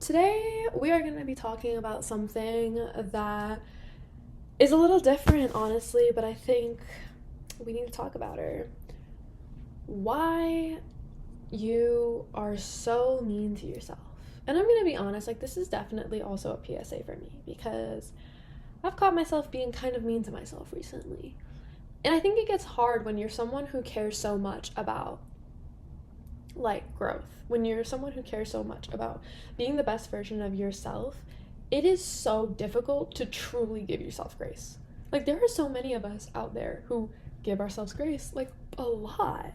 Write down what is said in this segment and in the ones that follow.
Today, we are going to be talking about something that is a little different, honestly, but I think we need to talk about it. Why you are so mean to yourself. And I'm going to be honest, like, this is definitely also a PSA for me because I've caught myself being kind of mean to myself recently. And I think it gets hard when you're someone who cares so much about like growth, when you're someone who cares so much about being the best version of yourself. It is so difficult to truly give yourself grace. Like, there are so many of us out there who give ourselves grace, like, a lot.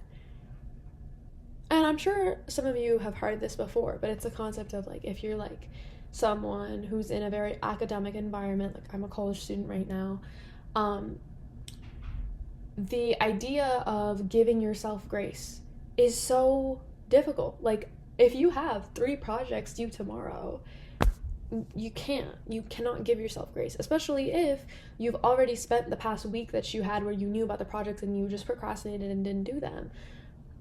And I'm sure some of you have heard this before, but it's a concept of, like, if you're like someone who's in a very academic environment, like I'm a college student right now, um the idea of giving yourself grace is so difficult. Like, if you have 3 projects due tomorrow, you cannot give yourself grace, especially if you've already spent the past week that you had where you knew about the projects and you just procrastinated and didn't do them.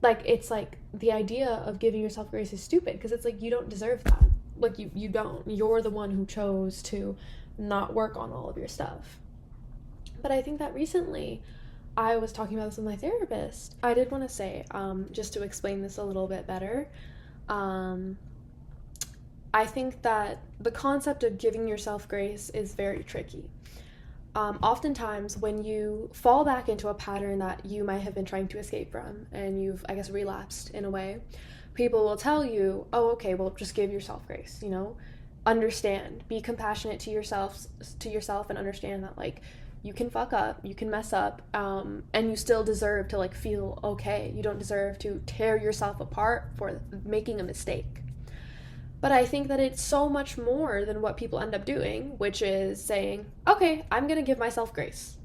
Like, it's like the idea of giving yourself grace is stupid because it's like you don't deserve that. Like, you don't. You're the one who chose to not work on all of your stuff. But I think that recently I was talking about this with my therapist. I did want to say, just to explain this a little bit better, um, I think that the concept of giving yourself grace is very tricky. Oftentimes, when you fall back into a pattern that you might have been trying to escape from, and you've, I guess, relapsed in a way, people will tell you, oh, okay, well, just give yourself grace, understand, be compassionate to yourself and understand that, like, you can fuck up, you can mess up, and you still deserve to, like, feel okay. You don't deserve to tear yourself apart for making a mistake. But I think that it's so much more than what people end up doing, which is saying, okay, I'm gonna give myself grace.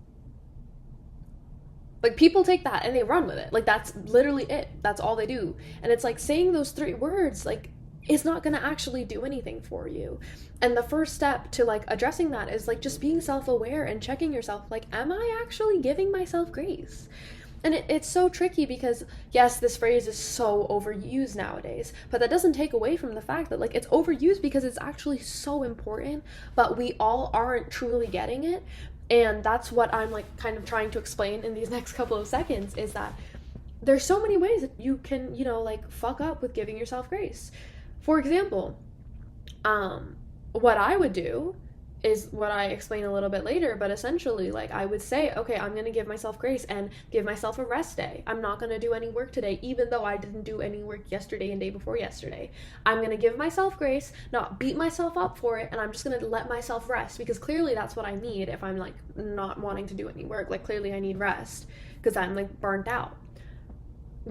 Like, people take that and they run with it. Like, that's literally it. That's all they do. And it's like, saying those 3 words, like, is not going to actually do anything for you. And the first step to, like, addressing that is, like, just being self-aware and checking yourself, like, am I actually giving myself grace? And it's so tricky because, yes, this phrase is so overused nowadays, but that doesn't take away from the fact that, like, it's overused because it's actually so important, but we all aren't truly getting it. And that's what I'm, like, kind of trying to explain in these next couple of seconds, is that there's so many ways that you can, like, fuck up with giving yourself grace. For example, what I would do is what I explain a little bit later, but essentially, like, I would say, okay, I'm going to give myself grace and give myself a rest day. I'm not going to do any work today, even though I didn't do any work yesterday and day before yesterday. I'm going to give myself grace, not beat myself up for it, and I'm just going to let myself rest, because clearly that's what I need if I'm, like, not wanting to do any work. Like, clearly I need rest because I'm, like, burnt out.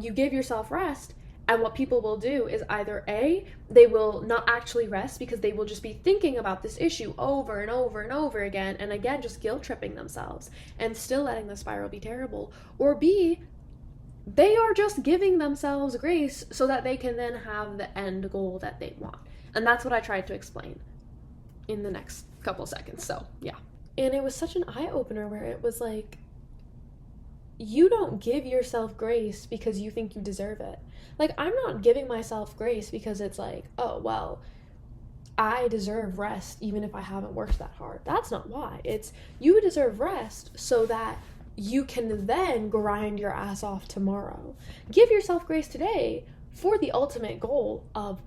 You give yourself rest, and what people will do is either A, they will not actually rest because they will just be thinking about this issue over and over and over again, and again, just guilt tripping themselves and still letting the spiral be terrible. Or B, they are just giving themselves grace so that they can then have the end goal that they want. And that's what I tried to explain in the next couple seconds. So, yeah. And it was such an eye-opener where it was like, you don't give yourself grace because you think you deserve it. Like, I'm not giving myself grace because it's like, oh, well, I deserve rest even if I haven't worked that hard. That's not why. It's, you deserve rest so that you can then grind your ass off tomorrow. Give yourself grace today for the ultimate goal of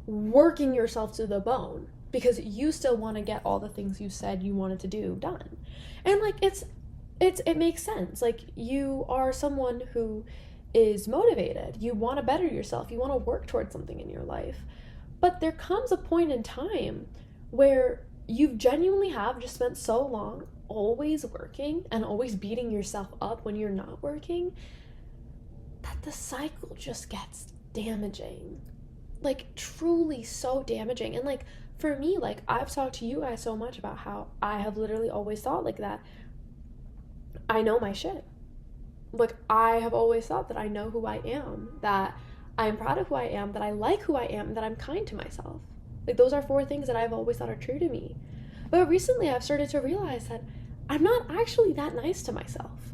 working yourself to the bone, because you still want to get all the things you said you wanted to do done. And, like, it makes sense. Like, you are someone who is motivated. You want to better yourself. You want to work towards something in your life. But there comes a point in time where you genuinely have just spent so long always working and always beating yourself up when you're not working, that the cycle just gets damaging. Like, truly so damaging. And, like, for me, like, I've talked to you guys so much about how I have literally always thought, like, that I know my shit. Like, I have always thought that I know who I am, that I am proud of who I am, that I like who I am, and that I'm kind to myself. Like, those are 4 things that I've always thought are true to me. But recently I've started to realize that I'm not actually that nice to myself.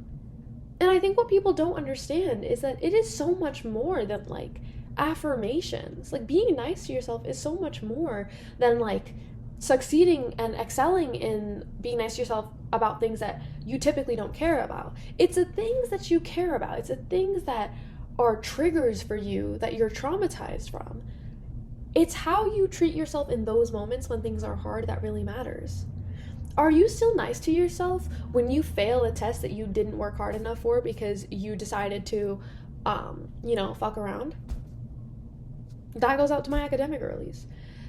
And I think what people don't understand is that it is so much more than, like, affirmations. Like, being nice to yourself is so much more than like succeeding and excelling in being nice to yourself about things that you typically don't care about. It's the things that you care about. It's the things that are triggers for you that you're traumatized from. It's how you treat yourself in those moments when things are hard that really matters. Are you still nice to yourself when you fail a test that you didn't work hard enough for because you decided to, fuck around? That goes out to my academic girlies.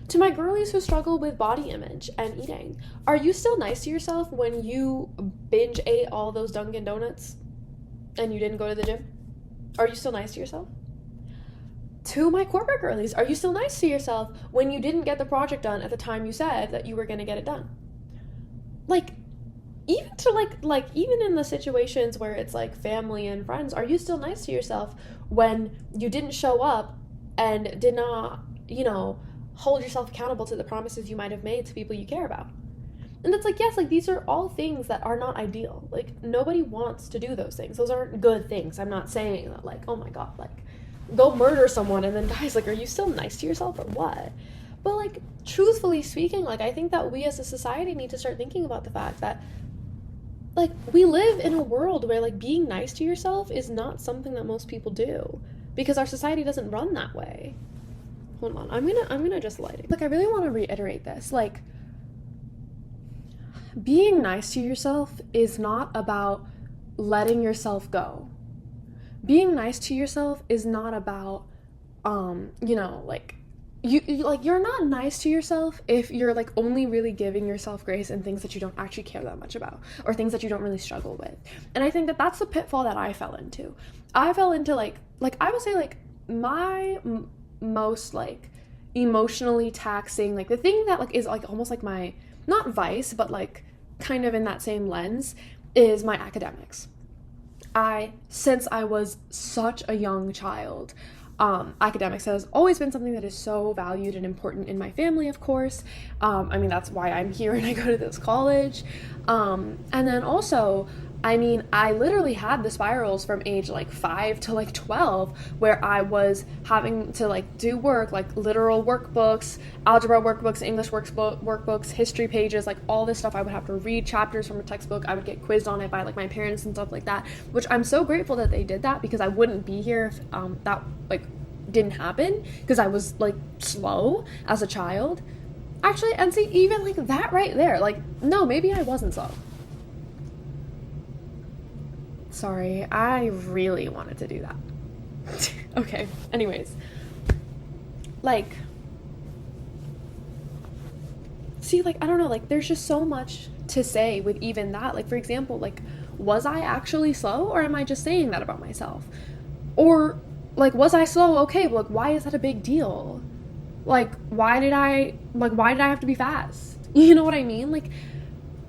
To my girlies who struggle with body image and eating, are you still nice to yourself when you binge ate all those Dunkin' Donuts and you didn't go to the gym? Are you still nice to yourself? To my corporate girlies, are you still nice to yourself when you didn't get the project done at the time you said that you were going to get it done? Like, even to like even in the situations where it's like family and friends, are you still nice to yourself when you didn't show up and did not, hold yourself accountable to the promises you might have made to people you care about? And it's like, yes, like, these are all things that are not ideal. Like, nobody wants to do those things. Those aren't good things. I'm not saying that, like, oh my god, like, go murder someone and then guys, like, are you still nice to yourself or what? But like, truthfully speaking, like, I think that we as a society need to start thinking about the fact that, like, we live in a world where, like, being nice to yourself is not something that most people do because our society doesn't run that way. Hold on, I'm gonna just light it. Like, I really want to reiterate this. Like, being nice to yourself is not about letting yourself go. Being nice to yourself is not about, like, you're not nice to yourself if you're like only really giving yourself grace in things that you don't actually care that much about or things that you don't really struggle with. And I think that that's the pitfall that I fell into. I fell into like I would say like my most like emotionally taxing, like the thing that like is like almost like my, not vice, but like kind of in that same lens, is my academics. Since I was such a young child, academics has always been something that is so valued and important in my family, of course. That's why I'm here and I go to this college. And then also, I literally had the spirals from age like 5 to like 12 where I was having to like do work, like literal workbooks, algebra workbooks, English workbooks, history pages, like all this stuff. I would have to read chapters from a textbook. I would get quizzed on it by like my parents and stuff like that, which I'm so grateful that they did that because I wouldn't be here if that like didn't happen because I was like slow as a child. Actually, and see, even like that right there, like, no, maybe I wasn't slow. Sorry, I really wanted to do that. Okay, anyways. Like, see, like, I don't know, like, there's just so much to say with even that. Like, for example, like, was I actually slow or am I just saying that about myself? Or, like, was I slow? Okay, but, like, why is that a big deal? Like, why did I have to be fast? You know what I mean? Like,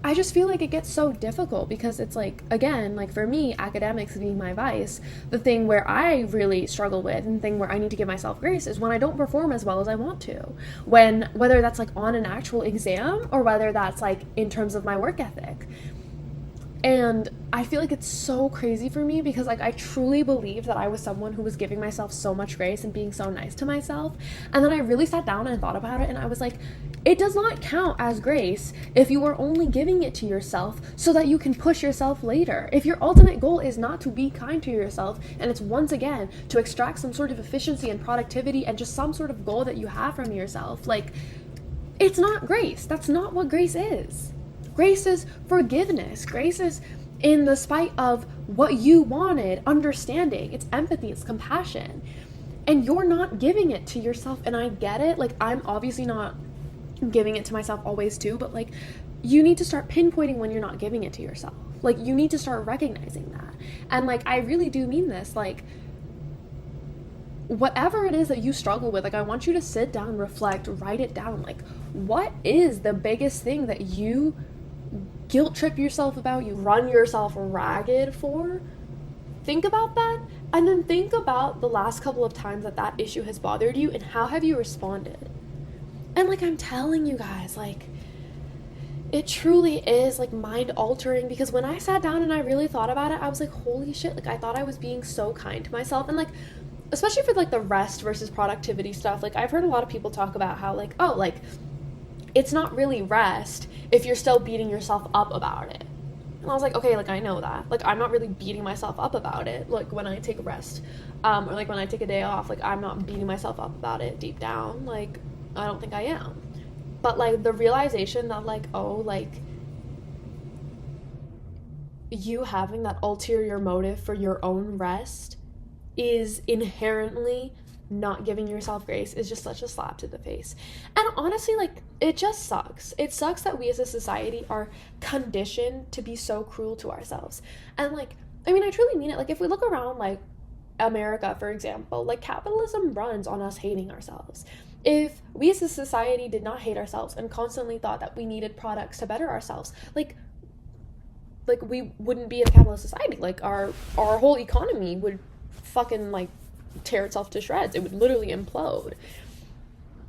I just feel like it gets so difficult because it's like, again, like for me, academics being my vice, the thing where I really struggle with and the thing where I need to give myself grace is when I don't perform as well as I want to. Whether that's like on an actual exam or whether that's like in terms of my work ethic. And I feel like it's so crazy for me because like I truly believed that I was someone who was giving myself so much grace and being so nice to myself. And then I really sat down and thought about it and I was like, it does not count as grace if you are only giving it to yourself so that you can push yourself later. If your ultimate goal is not to be kind to yourself and it's once again to extract some sort of efficiency and productivity and just some sort of goal that you have from yourself, like, it's not grace. That's not what grace is. Grace is forgiveness. Grace is in the spite of what you wanted, understanding. It's empathy, it's compassion. And you're not giving it to yourself, and I get it. Like, I'm obviously not giving it to myself always too, but like, you need to start pinpointing when you're not giving it to yourself. Like, you need to start recognizing that. And like, I really do mean this. Like, whatever it is that you struggle with, like, I want you to sit down, reflect, write it down. Like, what is the biggest thing that you guilt trip yourself about, you run yourself ragged for? Think about that, and then think about the last couple of times that that issue has bothered you and how have you responded. And like, I'm telling you guys, like, it truly is like mind altering, because when I sat down and I really thought about it, I was like, holy shit, like, I thought I was being so kind to myself. And like, especially for like the rest versus productivity stuff, like I've heard a lot of people talk about how like, oh, like it's not really rest if you're still beating yourself up about it. And I was like, okay, like I know that. Like I'm not really beating myself up about it. Like when I take a rest, or like when I take a day off, like I'm not beating myself up about it deep down. Like I don't think I am. But like the realization that like, oh, like you having that ulterior motive for your own rest is inherently not giving yourself grace is just such a slap to the face. And honestly, like it just sucks. It sucks that we as a society are conditioned to be so cruel to ourselves. And like, I mean, I truly mean it. Like if we look around like America, for example, like capitalism runs on us hating ourselves. If we as a society did not hate ourselves and constantly thought that we needed products to better ourselves, like we wouldn't be in a capitalist society. Like our whole economy would fucking like tear itself to shreds. It would literally implode.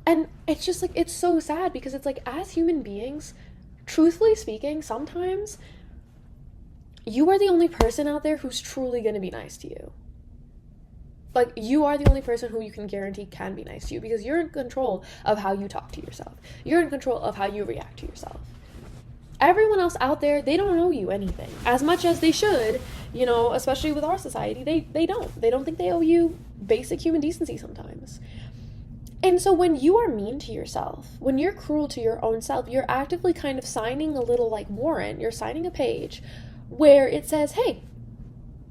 And it's just like, it's so sad because it's like, as human beings, truthfully speaking, sometimes you are the only person out there who's truly going to be nice to you. Like you are the only person who you can guarantee can be nice to you because you're in control of how you talk to yourself. You're in control of how you react to yourself. Everyone else out there, they don't owe you anything as much as they should, you know, especially with our society. They don't think they owe you basic human decency sometimes. And so when you are mean to yourself, when you're cruel to your own self, you're actively kind of signing a little like warrant. You're signing a page where it says, hey,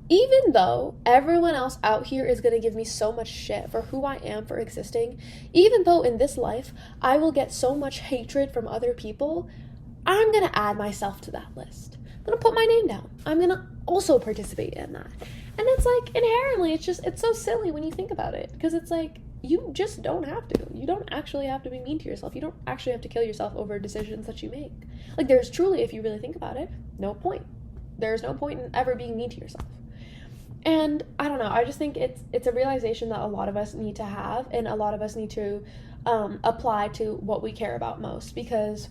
even though everyone else out here is going to give me so much shit for who I am, for existing, even though in this life I will get so much hatred from other people, I'm going to add myself to that list. I'm going to put my name down. I'm going to also participate in that. And it's like, inherently, it's so silly when you think about it. Because it's like, you just don't have to. You don't actually have to be mean to yourself. You don't actually have to kill yourself over decisions that you make. Like, there's truly, if you really think about it, no point. There's no point in ever being mean to yourself. And I don't know, I just think it's a realization that a lot of us need to have, and a lot of us need to apply to what we care about most, because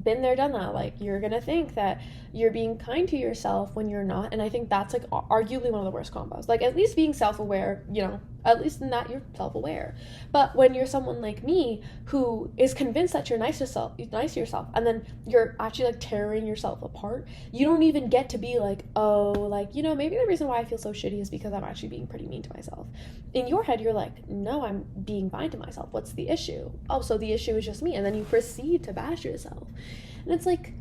been there, done that. Like, you're gonna think that you're being kind to yourself when you're not, and I think that's like arguably one of the worst combos. Like, at least being self-aware, you know, at least in that you're self-aware. But when you're someone like me who is convinced that you're nice to yourself, and then you're actually like tearing yourself apart, you don't even get to be like, oh, like, you know, maybe the reason why I feel so shitty is because I'm actually being pretty mean to myself. In your head, you're like, no, I'm being fine to myself. What's the issue? Oh, so the issue is just me. And then you proceed to bash yourself. And it's like,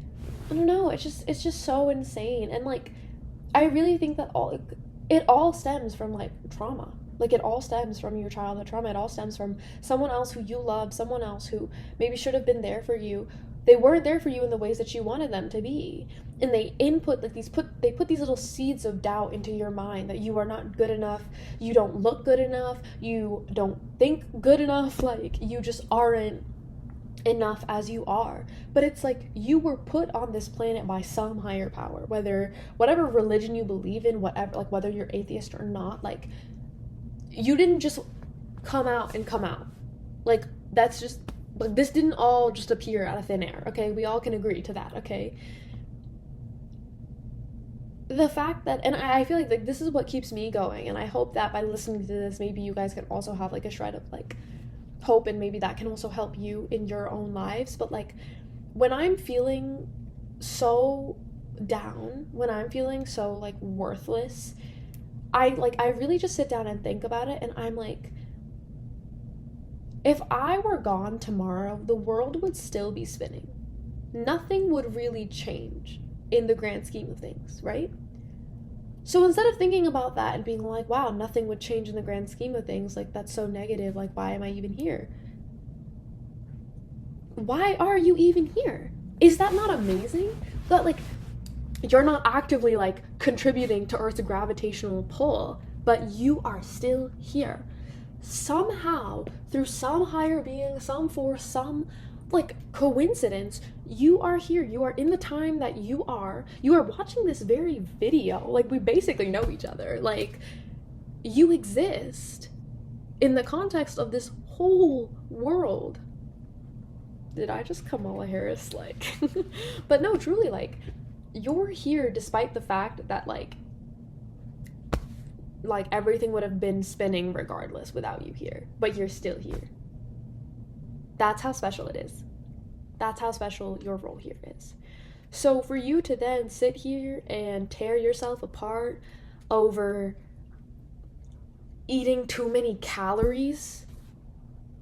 I don't know, it's just so insane. And like, I really think that it all stems from like trauma. Like, it all stems from your childhood trauma. It all stems from someone else who you love, someone else who maybe should have been there for you. They weren't there for you in the ways that you wanted them to be. And they put these little seeds of doubt into your mind that you are not good enough, you don't look good enough, you don't think good enough, like, you just aren't enough as you are. But it's like, you were put on this planet by some higher power, whatever religion you believe in, whatever, like, whether you're atheist or not, like, you didn't just come out. Like, that's just, like, this didn't all just appear out of thin air, okay? We all can agree to that, okay? The fact that, and I feel like this is what keeps me going, and I hope that by listening to this, maybe you guys can also have like a shred of like hope, and maybe that can also help you in your own lives. But like, when I'm feeling so down, when I'm feeling so like worthless, I really just sit down and think about it, and I'm like, if I were gone tomorrow, the world would still be spinning. Nothing would really change in the grand scheme of things, right? So instead of thinking about that and being like, wow, nothing would change in the grand scheme of things, like, that's so negative, like, why am I even here? Why are you even here? Is that not amazing? That, like, you're not actively, like, contributing to Earth's gravitational pull, but you are still here. Somehow, through some higher being, some force, some, like, coincidence, you are here. You are in the time that you are watching this very video. Like, we basically know each other. Like, you exist in the context of this whole world. Did I just Kamala Harris, like? But no, truly, like, you're here despite the fact that, like, like everything would have been spinning regardless without you here, but you're still here. That's how special it is. That's how special your role here is. So for you to then sit here and tear yourself apart over eating too many calories,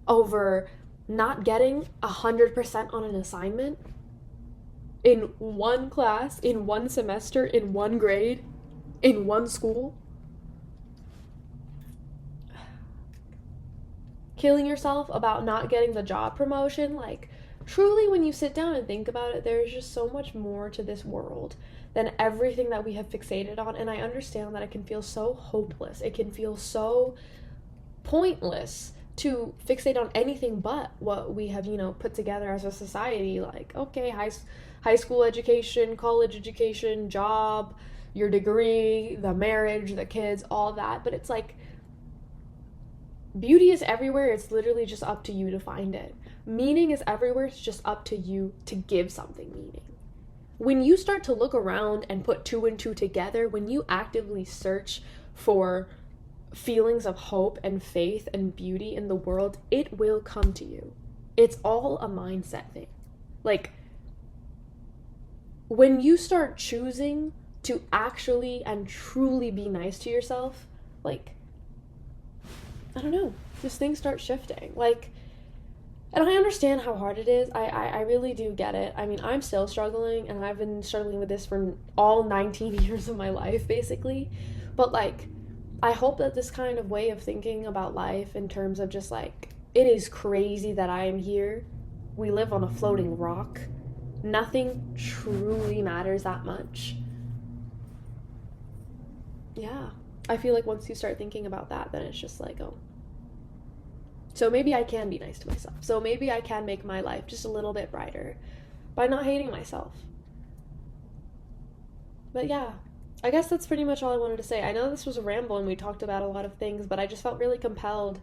over not getting 100% on an assignment in one class, in one semester, in one grade, in one school, killing yourself about not getting the job promotion, like, truly, when you sit down and think about it, there's just so much more to this world than everything that we have fixated on. And I understand that it can feel so hopeless. It can feel so pointless to fixate on anything but what we have, put together as a society. Like, okay, high school education, college education, job, your degree, the marriage, the kids, all that. But it's like, beauty is everywhere. It's literally just up to you to find it. Meaning is everywhere. It's just up to you to give something meaning. When you start to look around and put two and two together, when you actively search for feelings of hope and faith and beauty in the world, it will come to you. It's all a mindset thing. Like, when you start choosing to actually and truly be nice to yourself, like, I don't know, just things start shifting. Like, and I understand how hard it is. I really do get it. I mean, I'm still struggling, and I've been struggling with this for all 19 years of my life, basically. But, like, I hope that this kind of way of thinking about life in terms of just, like, it is crazy that I am here. We live on a floating rock. Nothing truly matters that much. Yeah. I feel like once you start thinking about that, then it's just like, oh. So maybe I can be nice to myself. So maybe I can make my life just a little bit brighter by not hating myself. But yeah, I guess that's pretty much all I wanted to say. I know this was a ramble and we talked about a lot of things, but I just felt really compelled,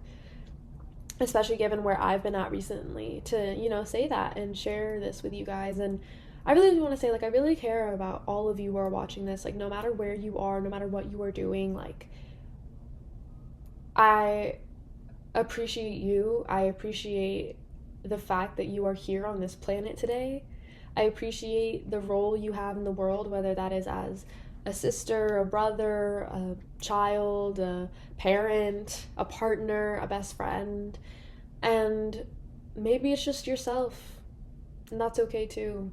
especially given where I've been at recently, to, say that and share this with you guys. And I really want to say, like, I really care about all of you who are watching this. Like, no matter where you are, no matter what you are doing, like, I appreciate you. I appreciate the fact that you are here on this planet today. I appreciate the role you have in the world, whether that is as a sister, a brother, a child, a parent, a partner, a best friend, and maybe it's just yourself, and that's okay too.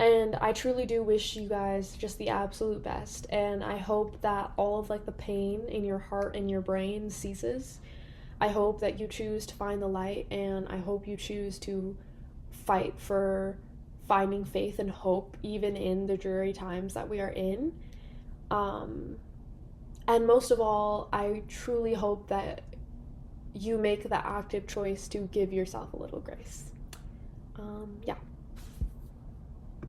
And I truly do wish you guys just the absolute best, and I hope that all of, like, the pain in your heart and your brain ceases. I hope that you choose to find the light, and I hope you choose to fight for finding faith and hope even in the dreary times that we are in. And most of all, I truly hope that you make the active choice to give yourself a little grace. Yeah.